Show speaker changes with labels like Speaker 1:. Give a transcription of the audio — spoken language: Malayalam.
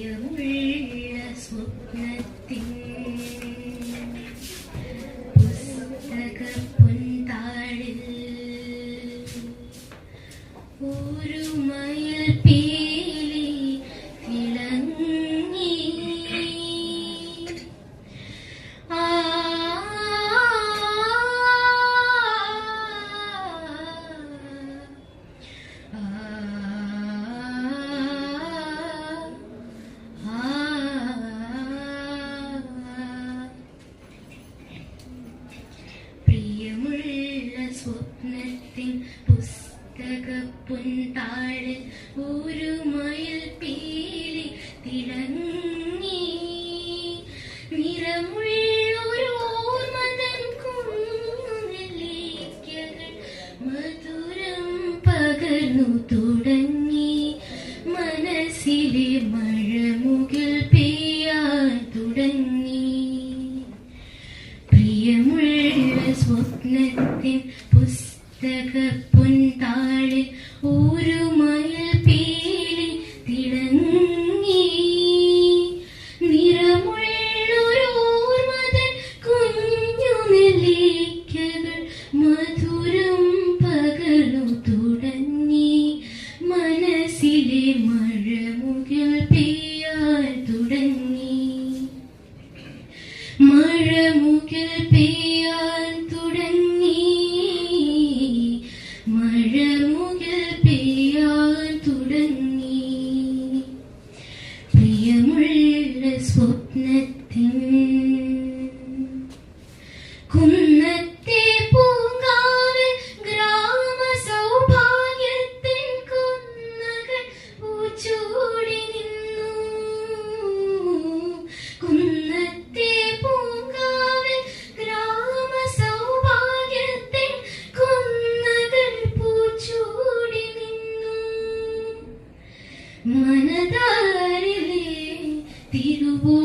Speaker 1: പ്രിയമുള്ള സ്വപ്നത്തിൻ പുസ്തകപ്പൊൻതാളിൽ ഒരു മയിൽ പീലി തിളങ്ങി. പ്രിയമുള്ള സ്വപ്നത്തിൻ പുസ്തകപ്പൊൻതാളിൽ ഒരു മയിൽ പീലി തിളങ്ങി. നിറമുള്ളൊരോർമതൻ കുഞ്ഞുനെല്ലിക്കകൾ മധുരം പകർന്നു തുടങ്ങി. മനസ്സിലെ മഴമുകിൽ പെയ്യാൻ തുടങ്ങി. പ്രിയമുള്ള സ്വപ്നത്തിൻ പുസ്തകപ്പൊൻതാളിൽ ഒരു മയിൽ പീലി തിളങ്ങി. നിറമുള്ളൊരോർമതൻ കുഞ്ഞുനെല്ലിക്കകൾ മധുരം പകർന്നു തുടങ്ങി. മനസ്സിലെ മഴമുകിൽ പെയ്യാൻ തുടങ്ങി. മഴമുകിൽ പെയ്യാൻ തുടങ്ങി. മഴമുകിൽ പെയ്യാൻ തുടങ്ങി. പ്രിയമുള്ള സ്വപ്നത്തിൻ കുന്നത്തെ പൂങ്കാവിൽ ഗ്രാമ സൗഭാഗ്യത്തിൻ കുന്നകൾ പൂച്ചൂടി നിന്നു. കുന്നത്തെ പൂങ്കാവിൽ ഗ്രാമ സൗഭാഗ്യത്തിൻ കുന്നകൾ പൂച്ചൂടി നിന്നു. മനതാരിലെ തിരുവോ